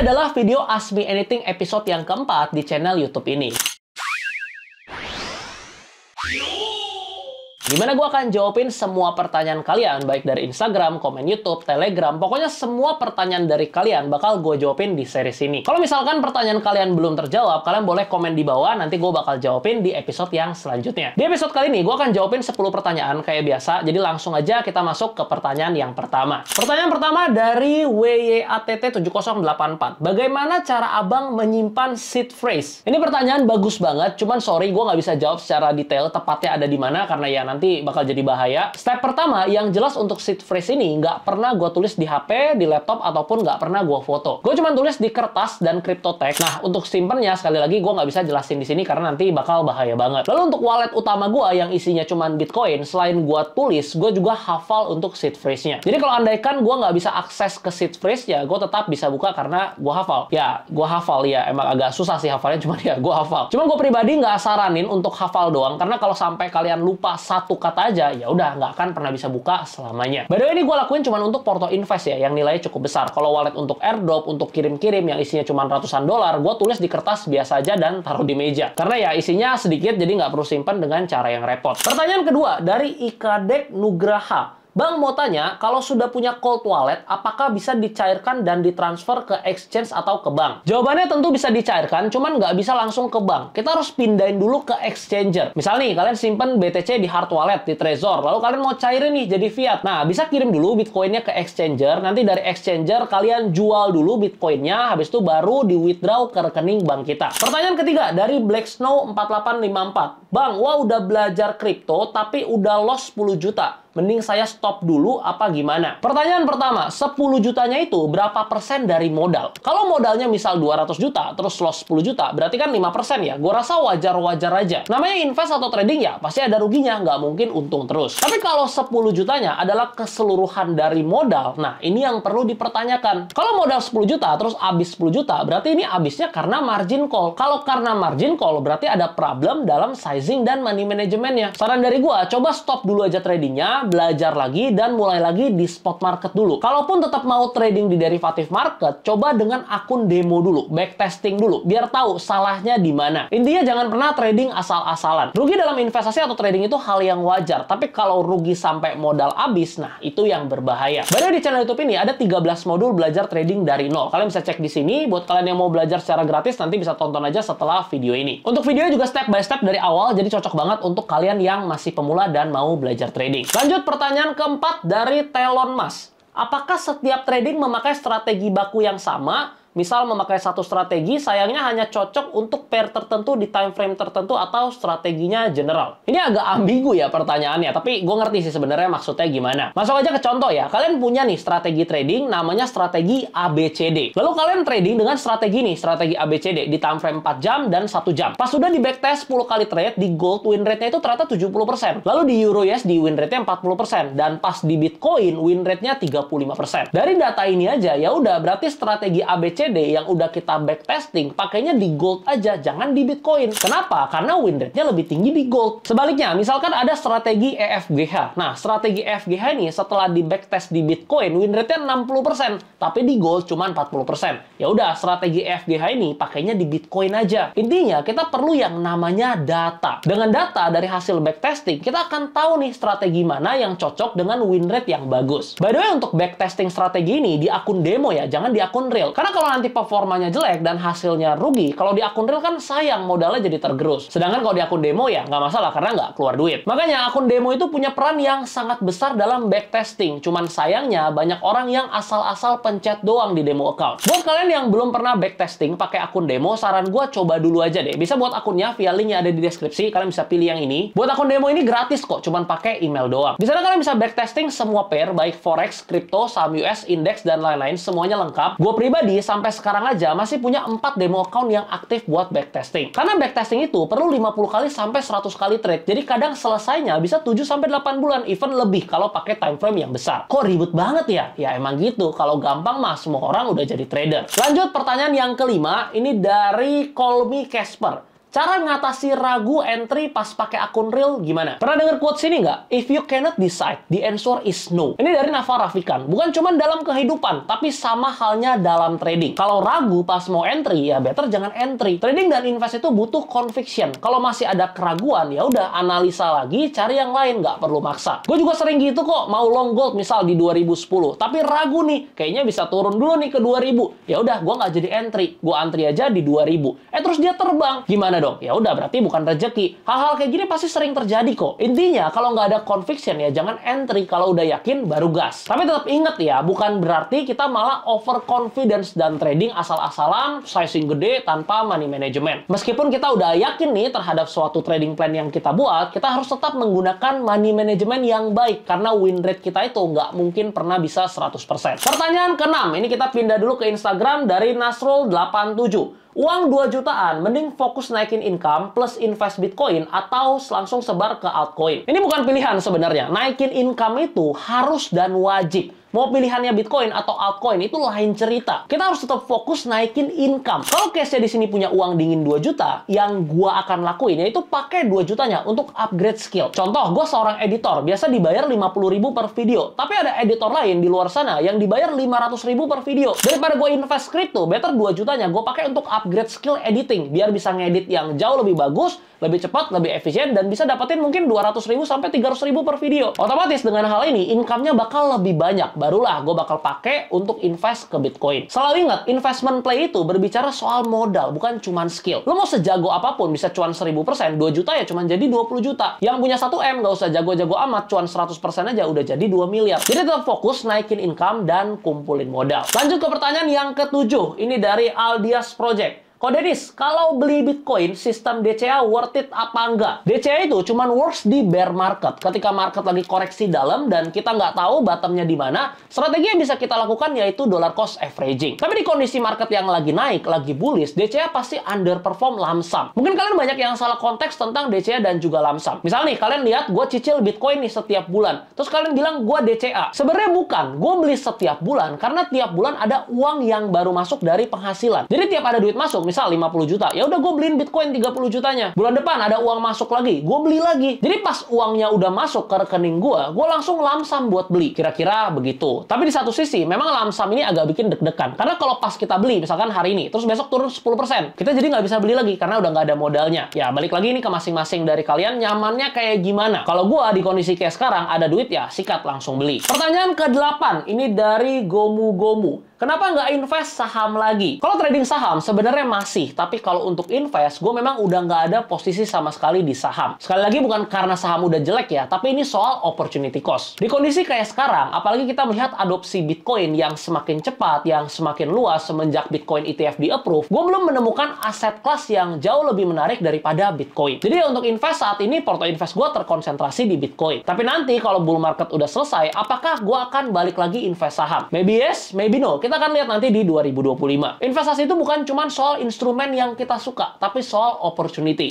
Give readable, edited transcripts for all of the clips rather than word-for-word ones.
Ini adalah video Ask Me Anything episode yang keempat di channel YouTube ini. Dimana gue akan jawabin semua pertanyaan kalian, baik dari Instagram, komen YouTube, Telegram, pokoknya semua pertanyaan dari kalian bakal gue jawabin di series ini. Kalau misalkan pertanyaan kalian belum terjawab, kalian boleh komen di bawah, nanti gue bakal jawabin di episode yang selanjutnya. Di episode kali ini, gue akan jawabin 10 pertanyaan kayak biasa, jadi langsung aja kita masuk ke pertanyaan yang pertama. Pertanyaan pertama dari WYATT7084. Bagaimana cara abang menyimpan seed phrase? Ini pertanyaan bagus banget, cuman sorry gue nggak bisa jawab secara detail tepatnya ada di mana, karena ya nanti bakal jadi bahaya. Step pertama, yang jelas untuk seed phrase ini nggak pernah gue tulis di HP, di laptop, ataupun nggak pernah gue foto. Gue cuma tulis di kertas dan cryptotext. Nah, untuk simpennya sekali lagi gue nggak bisa jelasin di sini karena nanti bakal bahaya banget. Lalu untuk wallet utama gue yang isinya cuma Bitcoin, selain gue tulis, gue juga hafal untuk seed phrase-nya. Jadi kalau andaikan gue nggak bisa akses ke seed phrase-nya, gue tetap bisa buka karena gue hafal. Ya, gue hafal ya. Emang agak susah sih hafalnya, cuman ya gue hafal. Cuma gue pribadi nggak saranin untuk hafal doang, karena kalau sampai kalian lupa satu kata aja, ya udah nggak akan pernah bisa buka selamanya. By the way, ini gue lakuin cuma untuk Porto Invest ya, yang nilainya cukup besar. Kalau wallet untuk airdrop, untuk kirim-kirim yang isinya cuma ratusan dolar, gue tulis di kertas biasa aja dan taruh di meja. Karena ya isinya sedikit, jadi nggak perlu simpan dengan cara yang repot. Pertanyaan kedua dari Ikadek Nugraha. Bang mau tanya, kalau sudah punya cold wallet, apakah bisa dicairkan dan ditransfer ke exchange atau ke bank? Jawabannya tentu bisa dicairkan, cuman nggak bisa langsung ke bank. Kita harus pindahin dulu ke exchanger. Misal nih, kalian simpen BTC di hard wallet, di Trezor, lalu kalian mau cairin nih jadi fiat. Nah, bisa kirim dulu Bitcoinnya ke exchanger, nanti dari exchanger kalian jual dulu Bitcoinnya, habis itu baru di withdraw ke rekening bank kita. Pertanyaan ketiga dari Black Snow 4854. Bang, wah udah belajar kripto, tapi udah loss 10 juta. Mending saya stop dulu apa gimana? Pertanyaan pertama, 10 jutanya itu berapa persen dari modal? Kalau modalnya misal 200 juta, terus loss 10 juta, berarti kan 5% ya? Gue rasa wajar-wajar aja. Namanya invest atau trading ya, pasti ada ruginya, nggak mungkin untung terus. Tapi kalau 10 jutanya adalah keseluruhan dari modal, nah ini yang perlu dipertanyakan. Kalau modal 10 juta, terus habis 10 juta, berarti ini habisnya karena margin call. Kalau karena margin call, berarti ada problem dalam sizing dan money manajemennya. Saran dari gue, coba stop dulu aja tradingnya, belajar lagi dan mulai lagi di spot market dulu. Kalaupun tetap mau trading di derivative market, coba dengan akun demo dulu, backtesting dulu, biar tahu salahnya di mana. Intinya jangan pernah trading asal-asalan. Rugi dalam investasi atau trading itu hal yang wajar, tapi kalau rugi sampai modal habis, nah itu yang berbahaya. Baru di channel YouTube ini ada 13 modul belajar trading dari nol. Kalian bisa cek di sini. Buat kalian yang mau belajar secara gratis, nanti bisa tonton aja setelah video ini. Untuk videonya juga step by step dari awal, jadi cocok banget untuk kalian yang masih pemula dan mau belajar trading. Lanjut pertanyaan keempat dari Telon Mas. Apakah setiap trading memakai strategi baku yang sama? Misal memakai satu strategi, sayangnya hanya cocok untuk pair tertentu di time frame tertentu atau strateginya general. Ini agak ambigu ya pertanyaannya, tapi gue ngerti sih sebenarnya maksudnya gimana. Masuk aja ke contoh ya. Kalian punya nih strategi trading namanya strategi ABCD. Lalu kalian trading dengan strategi nih, strategi ABCD di time frame 4 jam dan 1 jam. Pas sudah di backtest 10 kali trade, di gold win rate-nya itu ternyata 70%. Lalu di euro USD win rate-nya 40%. Dan pas di Bitcoin win rate-nya 35%. Dari data ini aja, ya udah berarti strategi ABCD yang udah kita backtesting, pakainya di gold aja, jangan di Bitcoin. Kenapa? Karena win rate-nya lebih tinggi di gold. Sebaliknya, misalkan ada strategi EFGH. Nah, strategi EFGH ini setelah di backtest di Bitcoin, win rate-nya 60%, tapi di gold cuma 40%. Ya udah, strategi EFGH ini pakainya di Bitcoin aja. Intinya, kita perlu yang namanya data. Dengan data dari hasil backtesting, kita akan tahu nih strategi mana yang cocok dengan win rate yang bagus. By the way, untuk backtesting strategi ini di akun demo ya, jangan di akun real. Karena kalau nanti performanya jelek dan hasilnya rugi, kalau di akun real kan sayang, modalnya jadi tergerus. Sedangkan kalau di akun demo ya nggak masalah karena nggak keluar duit. Makanya akun demo itu punya peran yang sangat besar dalam backtesting. Cuman sayangnya banyak orang yang asal-asal pencet doang di demo account. Buat kalian yang belum pernah backtesting pakai akun demo, saran gue coba dulu aja deh. Bisa buat akunnya via link yang ada di deskripsi. Kalian bisa pilih yang ini. Buat akun demo ini gratis kok, cuman pakai email doang. Di sana kalian bisa backtesting semua pair, baik forex, kripto, saham US, indeks dan lain-lain, semuanya lengkap. Gue pribadi sampai sekarang aja masih punya 4 demo account yang aktif buat backtesting. Karena backtesting itu perlu 50 kali sampai 100 kali trade. Jadi kadang selesainya bisa 7 sampai 8 bulan, even lebih kalau pakai time frame yang besar. Kok ribet banget ya? Ya emang gitu. Kalau gampang mah semua orang udah jadi trader. Lanjut pertanyaan yang kelima, ini dari Call Me Casper. Cara ngatasi ragu entry pas pakai akun real gimana? Pernah denger quotes ini nggak? If you cannot decide, the answer is no. Ini dari Naval Ravikant. Bukan cuma dalam kehidupan, tapi sama halnya dalam trading. Kalau ragu pas mau entry, ya better jangan entry. Trading dan invest itu butuh conviction. Kalau masih ada keraguan, ya udah analisa lagi, cari yang lain, nggak perlu maksa. Gue juga sering gitu kok, mau long gold misal di 2010, tapi ragu nih, kayaknya bisa turun dulu nih ke 2000. Ya udah, gue nggak jadi entry, gue antri aja di 2000. Terus dia terbang, gimana dong? Ya udah, berarti bukan rezeki. Hal-hal kayak gini pasti sering terjadi kok. Intinya, kalau nggak ada conviction ya jangan entry. Kalau udah yakin, baru gas. Tapi tetap ingat ya, bukan berarti kita malah overconfidence dan trading asal-asalan, sizing gede tanpa money management. Meskipun kita udah yakin nih terhadap suatu trading plan yang kita buat, kita harus tetap menggunakan money management yang baik. Karena win rate kita itu nggak mungkin pernah bisa 100%. Pertanyaan ke-6, ini kita pindah dulu ke Instagram dari Nasrul87. Uang 2 jutaan, mending fokus naikin income plus invest Bitcoin atau langsung sebar ke altcoin. Ini bukan pilihan sebenarnya. Naikin income itu harus dan wajib. Mau pilihannya Bitcoin atau altcoin itu lain cerita. Kita harus tetap fokus naikin income. Kalau case-nya di sini punya uang dingin 2 juta, yang gua akan lakuin yaitu pakai 2 jutanya untuk upgrade skill. Contoh, gue seorang editor, biasa dibayar 50.000 per video. Tapi ada editor lain di luar sana yang dibayar 500.000 per video. Daripada gue invest crypto, better 2 jutanya gue pakai untuk upgrade skill editing. Biar bisa ngedit yang jauh lebih bagus, lebih cepat, lebih efisien, dan bisa dapetin mungkin 200.000 sampai 300.000 per video. Otomatis dengan hal ini, income-nya bakal lebih banyak. Barulah gue bakal pakai untuk invest ke Bitcoin. Selalu ingat, investment play itu berbicara soal modal, bukan cuman skill. Lo mau sejago apapun, bisa cuan 1000%, 2 juta ya cuman jadi 20 juta. Yang punya 1M, nggak usah jago-jago amat, cuan 100% aja udah jadi 2 miliar. Jadi tetap fokus naikin income dan kumpulin modal. Lanjut ke pertanyaan yang ke-7. Ini dari Aldias Project. Kok Dennis, kalau beli Bitcoin, sistem DCA worth it apa enggak? DCA itu cuman works di bear market. Ketika market lagi koreksi dalam dan kita nggak tahu bottomnya di mana, strategi yang bisa kita lakukan yaitu dollar cost averaging. Tapi di kondisi market yang lagi naik, lagi bullish, DCA pasti underperform lump sum. Mungkin kalian banyak yang salah konteks tentang DCA dan juga lump sum. Misal nih, kalian lihat gue cicil Bitcoin nih setiap bulan. Terus kalian bilang gue DCA. Sebenarnya bukan. Gue beli setiap bulan karena tiap bulan ada uang yang baru masuk dari penghasilan. Jadi tiap ada duit masuk, misal 50 juta, ya udah gue beliin Bitcoin 30 jutanya. Bulan depan ada uang masuk lagi, gue beli lagi. Jadi pas uangnya udah masuk ke rekening gue langsung lump sum buat beli. Kira-kira begitu. Tapi di satu sisi, memang lump sum ini agak bikin deg-degan. Karena kalau pas kita beli, misalkan hari ini, terus besok turun 10%, kita jadi nggak bisa beli lagi karena udah nggak ada modalnya. Ya, balik lagi ini ke masing-masing dari kalian, nyamannya kayak gimana. Kalau gue di kondisi kayak sekarang, ada duit ya, sikat langsung beli. Pertanyaan ke-8, ini dari Gomu Gomu. Kenapa nggak invest saham lagi? Kalau trading saham sebenarnya masih, tapi kalau untuk invest, gue memang udah nggak ada posisi sama sekali di saham. Sekali lagi bukan karena saham udah jelek ya, tapi ini soal opportunity cost. Di kondisi kayak sekarang, apalagi kita melihat adopsi Bitcoin yang semakin cepat, yang semakin luas semenjak Bitcoin ETF di-approve, gue belum menemukan aset kelas yang jauh lebih menarik daripada Bitcoin. Jadi untuk invest saat ini, porto invest gue terkonsentrasi di Bitcoin. Tapi nanti kalau bull market udah selesai, apakah gue akan balik lagi invest saham? Maybe yes, maybe no. Kita akan lihat nanti di 2025. Investasi itu bukan cuma soal instrumen yang kita suka, tapi soal opportunity.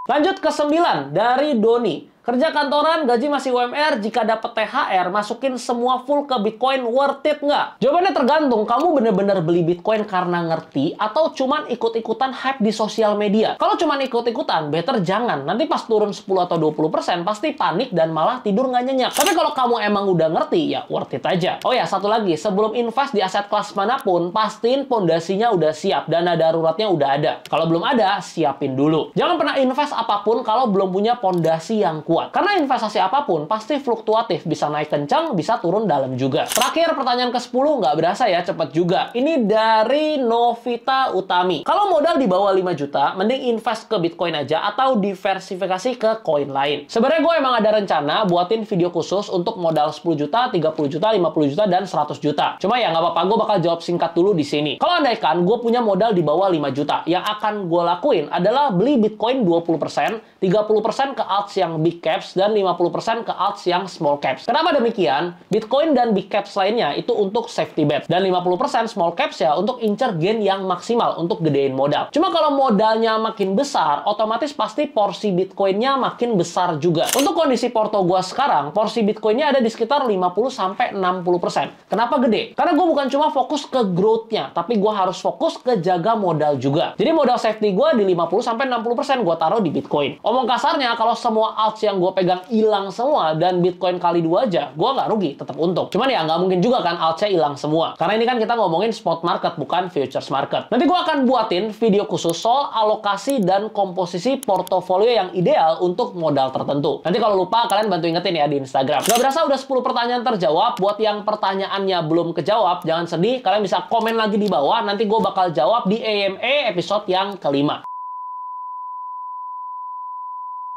Lanjut ke 9 dari Doni. Kerja kantoran, gaji masih UMR, jika dapat THR, masukin semua full ke Bitcoin, worth it nggak? Jawabannya tergantung, kamu bener-bener beli Bitcoin karena ngerti, atau cuman ikut-ikutan hype di sosial media. Kalau cuman ikut-ikutan, better jangan. Nanti pas turun 10 atau 20%, pasti panik dan malah tidur nggak nyenyak. Tapi kalau kamu emang udah ngerti, ya worth it aja. Oh ya, satu lagi, sebelum invest di aset kelas manapun, pastiin pondasinya udah siap, dana daruratnya udah ada. Kalau belum ada, siapin dulu. Jangan pernah invest apapun kalau belum punya pondasi yang kuat. Karena investasi apapun pasti fluktuatif, bisa naik kencang, bisa turun dalam juga. Terakhir, pertanyaan ke-10 nggak berasa ya, cepet juga. Ini dari Novita Utami. Kalau modal di bawah 5 juta, mending invest ke Bitcoin aja atau diversifikasi ke koin lain. Sebenarnya gue emang ada rencana buatin video khusus untuk modal 10 juta, 30 juta, 50 juta, dan 100 juta. Cuma ya nggak apa-apa, gue bakal jawab singkat dulu di sini. Kalau andaikan gue punya modal di bawah 5 juta, yang akan gue lakuin adalah beli Bitcoin 20%, 30% ke alts yang big big caps dan 50% ke alts yang small caps. Kenapa demikian? Bitcoin dan big caps lainnya itu untuk safety bet, dan 50% small caps ya untuk incer gain yang maksimal, untuk gedein modal. Cuma kalau modalnya makin besar, otomatis pasti porsi Bitcoinnya makin besar juga. Untuk kondisi porto gua sekarang, porsi Bitcoinnya ada di sekitar 50-60%. Kenapa gede? Karena gue bukan cuma fokus ke growth-nya, tapi gue harus fokus ke jaga modal juga. Jadi modal safety gue di 50-60% gue taruh di Bitcoin. Omong kasarnya, kalau semua alts yang gue pegang hilang semua dan Bitcoin kali 2 aja, gue nggak rugi, tetap untung. Cuman ya nggak mungkin juga kan altsnya hilang semua. Karena ini kan kita ngomongin spot market, bukan futures market. Nanti gue akan buatin video khusus soal alokasi dan komposisi portofolio yang ideal untuk modal tertentu. Nanti kalau lupa, kalian bantu ingetin ya di Instagram. Gak berasa udah 10 pertanyaan terjawab. Buat yang pertanyaannya belum kejawab, jangan sedih. Kalian bisa komen lagi di bawah. Nanti gue bakal jawab di AMA episode yang kelima.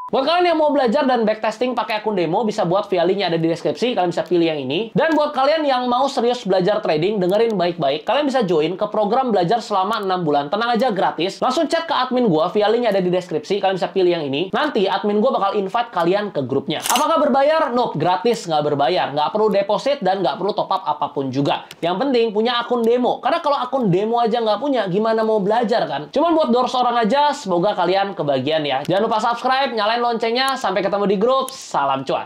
Buat kalian yang mau belajar dan backtesting pakai akun demo, bisa buat via link yang ada di deskripsi. Kalian bisa pilih yang ini. Dan buat kalian yang mau serius belajar trading, dengerin baik-baik. Kalian bisa join ke program belajar selama 6 bulan. Tenang aja, gratis. Langsung chat ke admin gua via link yang ada di deskripsi. Kalian bisa pilih yang ini. Nanti admin gua bakal invite kalian ke grupnya. Apakah berbayar? Nope, gratis, nggak berbayar. Nggak perlu deposit dan nggak perlu top up apapun juga. Yang penting punya akun demo. Karena kalau akun demo aja nggak punya, gimana mau belajar kan? Cuman buat doors orang aja, semoga kalian kebagian ya. Jangan lupa subscribe, nyalain loncengnya. Sampai ketemu di grup. Salam cuan.